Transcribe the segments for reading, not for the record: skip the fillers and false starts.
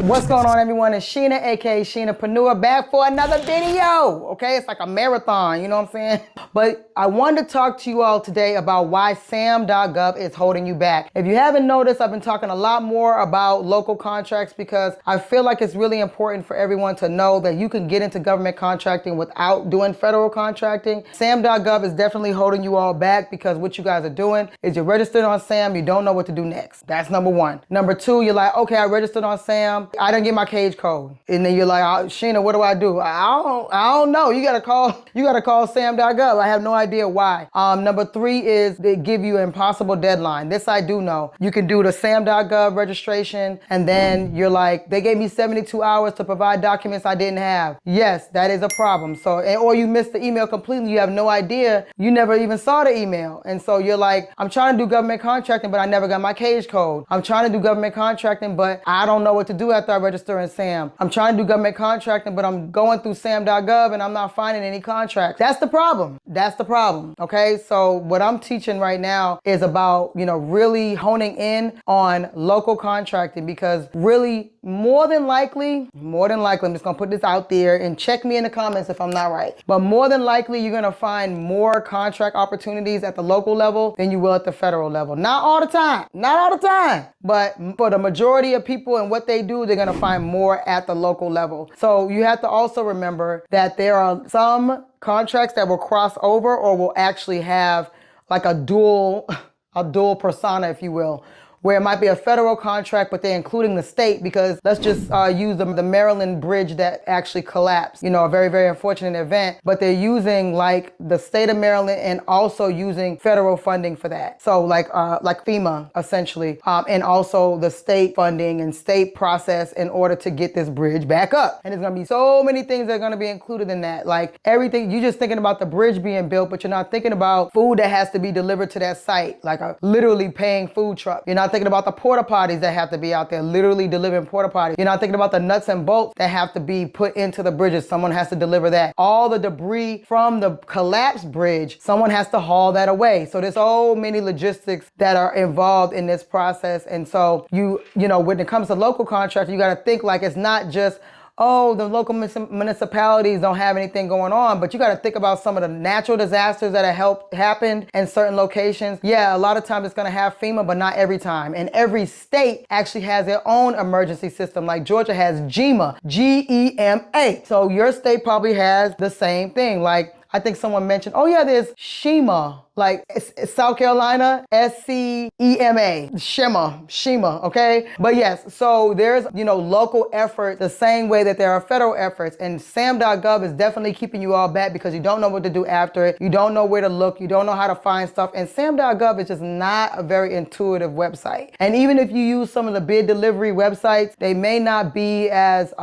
What's going on, everyone? It's Sheena, aka Sheenapreneur, back for another video. Okay, it's like a marathon, you know what I'm saying? But I wanted to talk to you all today about why Sam.Gov is holding you back. If you haven't noticed, I've been talking a lot more about local contracts because I feel like it's really important for everyone to know that you can get into government contracting without doing federal contracting. Sam.Gov is definitely holding you all back because what you guys are doing is you're registered on Sam, you don't know what to do next. That's number one. Number two, you're like, okay, I registered on Sam, I didn't get my cage code. And then you're like, oh, Sheena, what do I do? I don't know. You gotta call Sam.Gov. I have no idea why. Number three is they give you an impossible deadline. This I do know. You can do the Sam.Gov registration and then you're like, they gave me 72 hours to provide documents I didn't have. Yes, that is a problem. So, or you missed the email completely. You have no idea. You never even saw the email. And so you're like, I'm trying to do government contracting, but I never got my cage code. I'm trying to do government contracting, but I don't know what to do after I register in Sam. I'm trying to do government contracting, but I'm going through Sam.Gov and I'm not finding any contracts. That's the problem. That's the problem. Okay. So what I'm teaching right now is about, really honing in on local contracting because really more than likely, I'm just going to put this out there and check me in the comments if I'm not right. But more than likely, you're going to find more contract opportunities at the local level than you will at the federal level. Not all the time, but for the majority of people and what they do, they're going to find more at the local level. So you have to also remember that there are some contracts that will cross over or will actually have like a dual persona, if you will, where it might be a federal contract, but they're including the state because let's just use the Maryland bridge that actually collapsed. A very, very unfortunate event, but they're using like the state of Maryland and also using federal funding for that. So like FEMA essentially, and also the state funding and state process in order to get this bridge back up. And there's gonna be so many things that are gonna be included in that. Like everything, you're just thinking about the bridge being built, but you're not thinking about food that has to be delivered to that site, like a literally paying food truck. You're not thinking about the porta potties that have to be out there, literally delivering porta potties. You're not thinking about the nuts and bolts that have to be put into the bridges. Someone has to deliver that. All the debris from the collapsed bridge, someone has to haul that away. So there's so many logistics that are involved in this process. And so when it comes to local contracts, you got to think like it's not just, oh, the local municipalities don't have anything going on, but you got to think about some of the natural disasters that have happened in certain locations. Yeah, a lot of times it's going to have FEMA, but not every time. And every state actually has their own emergency system. Like Georgia has GEMA, G-E-M-A. So your state probably has the same thing. Like I think someone mentioned, oh yeah, there's SHEMA. Like South Carolina, S-C-E-M-A, Shema, okay? But yes, so there's, local efforts the same way that there are federal efforts, and Sam.Gov is definitely keeping you all back because you don't know what to do after it. You don't know where to look. You don't know how to find stuff. And Sam.Gov is just not a very intuitive website. And even if you use some of the bid delivery websites, they may not be as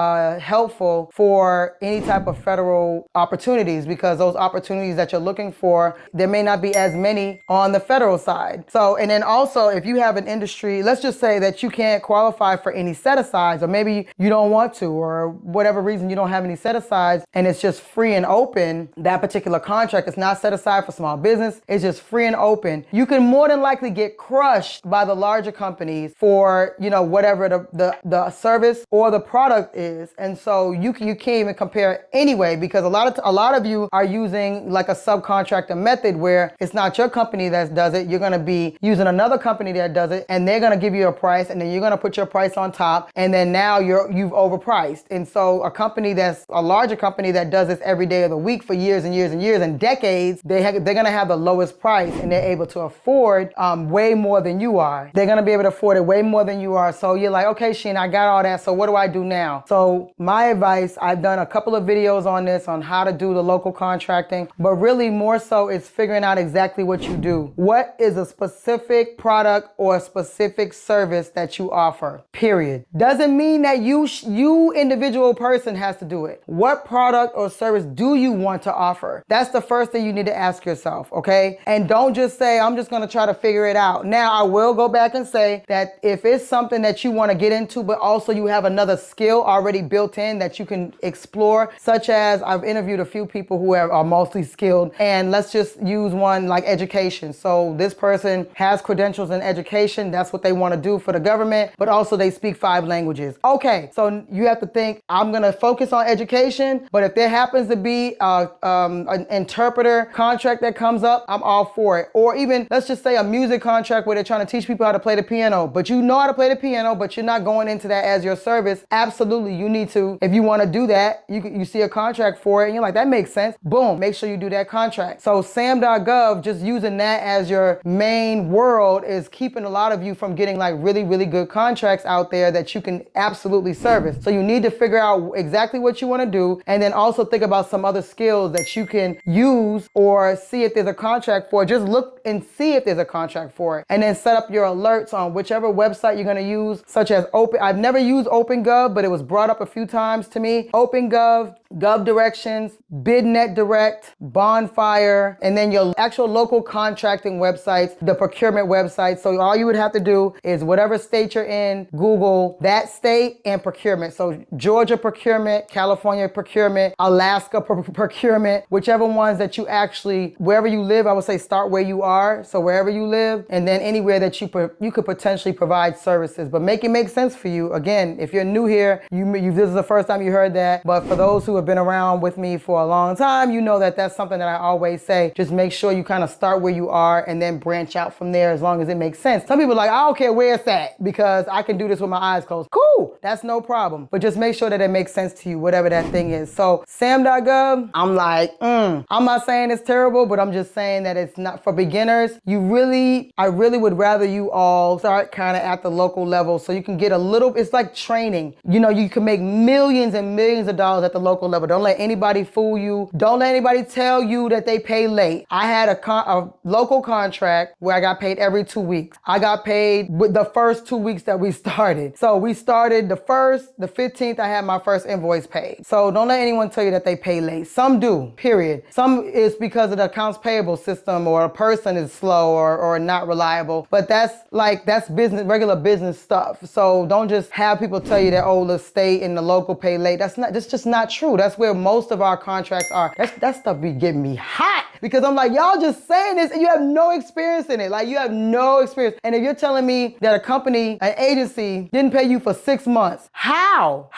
helpful for any type of federal opportunities because those opportunities that you're looking for, there may not be as many on the federal side. So, and then also if you have an industry, let's just say that you can't qualify for any set-asides, or maybe you don't want to, or whatever reason you don't have any set-asides and it's just free and open, that particular contract is not set aside for small business, it's just free and open. You can more than likely get crushed by the larger companies for, whatever the service or the product is. And so you can't even compare anyway because a lot of you are using like a subcontractor method where it's not your company that does it. You're going to be using another company that does it, and they're going to give you a price, and then you're going to put your price on top, and then now you've overpriced. And so a company that's a larger company that does this every day of the week for years and years and years and decades, they're going to have the lowest price, and they're able to afford way more than you are. They're going to be able to afford it way more than you are. So you're like, okay, Sheena, I got all that. So what do I do now? So my advice, I've done a couple of videos on this, on how to do the local contracting, but really more so it's figuring out exactly what you do. What is a specific product or a specific service that you offer, period. Doesn't mean that you individual person has to do it. What product or service do you want to offer? That's the first thing you need to ask yourself, okay? And don't just say, I'm just going to try to figure it out. Now, I will go back and say that if it's something that you want to get into, but also you have another skill already built in that you can explore, such as I've interviewed a few people who are mostly skilled, and let's just use one like education. So this person has credentials in education. That's what they want to do for the government, but also they speak 5 languages. Okay, so you have to think, I'm going to focus on education, but if there happens to be an interpreter contract that comes up, I'm all for it. Or even, let's just say a music contract where they're trying to teach people how to play the piano, but you know how to play the piano, but you're not going into that as your service. Absolutely, you need to, if you want to do that, you see a contract for it and you're like, that makes sense. Boom, make sure you do that contract. So Sam.Gov, just using that as your main world is keeping a lot of you from getting like really, really good contracts out there that you can absolutely service. So you need to figure out exactly what you want to do, and then also think about some other skills that you can use or see if there's a contract for. Just look and see if there's a contract for it, and then set up your alerts on whichever website you're going to use, such as I've never used OpenGov, but it was brought up a few times to me. OpenGov, GovDirections, BidNet Direct, Bonfire, and then your actual local contracting websites, the procurement websites. So all you would have to do is whatever state you're in, Google that state and procurement. So Georgia procurement, California procurement, Alaska procurement, whichever ones that you actually, wherever you live, I would say start where you are. So wherever you live, and then anywhere that you could potentially provide services, but make it make sense for you. Again, if you're new here, this is the first time you heard that, but for those who have been around with me for a long time, you know that that's something that I always say. Just make sure you kind of start where you are and then branch out from there as long as it makes sense. Some people are like, I don't care where it's at because I can do this with my eyes closed. Cool, that's no problem. But just make sure that it makes sense to you, whatever that thing is. So Sam.Gov, I'm like, I'm not saying it's terrible, but I'm just saying that it's not for beginners. I really would rather you all start kind of at the local level so you can get a little, it's like training. You know, you can make millions and millions of dollars at the local level. Don't let anybody fool you. Don't let anybody tell you that they pay late. I had a local contract where I got paid every 2 weeks. I got paid with the first 2 weeks that we started. So we started the 1st, the 15th, I had my first invoice paid. So don't let anyone tell you that they pay late. Some do, period. Some is because of the accounts payable system, or a person is slow or not reliable. But that's business, regular business stuff. So don't just have people tell you that, oh, the state and the local pay late. That's just not true. That's where most of our contracts are. That stuff be getting me hot because I'm like, y'all just saying this and you have no experience in it. Like, you have no experience. And if you're telling me that a company, an agency didn't pay you for 6 months, how?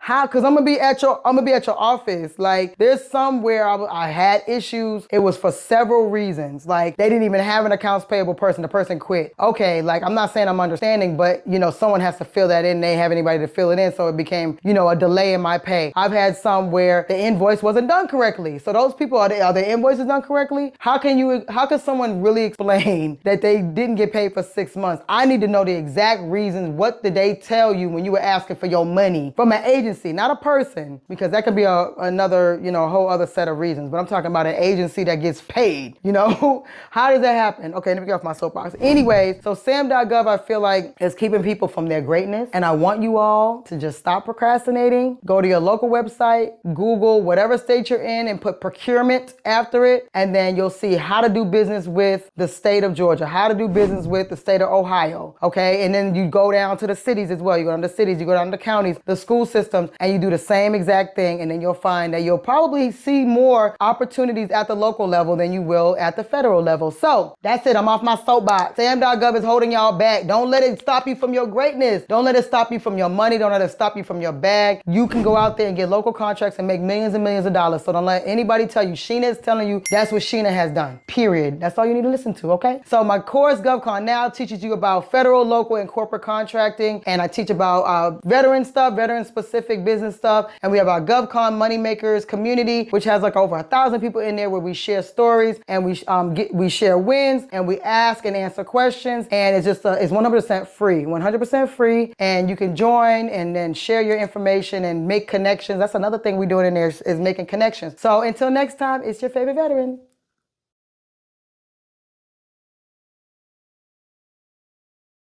Because I'm gonna be at your office. Like, there's somewhere I had issues. It was for several reasons. Like, they didn't even have an accounts payable person. The person quit. Okay, like, I'm not saying I'm understanding, but someone has to fill that in. They have anybody to fill it in, so it became a delay in my pay. I've had some where the invoice wasn't done correctly. So those people, are the invoices done correctly? How can someone really explain that they didn't get paid for 6 months? I need to know the exact reasons. What did they tell you when you were asking for your money from an agency, not a person, because that could be another, whole other set of reasons. But I'm talking about an agency that gets paid, How does that happen? Okay, let me get off my soapbox. Anyways, so Sam.Gov, I feel like, is keeping people from their greatness. And I want you all to just stop procrastinating. Go to your local website, Google whatever state you're in and put procurement after it. And then you'll see how to do business with the state of Georgia, how to do business with the state of Ohio. Okay. And then you go down to the cities as well. You go down to the cities, you go down to the counties, the school systems, and you do the same exact thing. And then you'll find that you'll probably see more opportunities at the local level than you will at the federal level. So that's it. I'm off my soapbox. Sam.Gov is holding y'all back. Don't let it stop you from your greatness. Don't let it stop you from your money. Don't let it stop you from your bag. You can go out there and get local contracts and make millions and millions of dollars. So don't let anybody tell you. Sheena is telling you that's what Sheena has done. Period. That's all you need to listen to, okay? So my course, GovCon Now, teaches you about federal, local, and corporate contracting. And I teach about veteran stuff, veteran-specific business stuff. And we have our GovCon Moneymakers community, which has like over 1,000 people in there where we share stories and we share wins and we ask and answer questions. And it's just it's 100% free, 100% free. And you can join and then share your information and make connections. That's another thing we're doing in there is making connections. So until next time, it's your favorite veteran.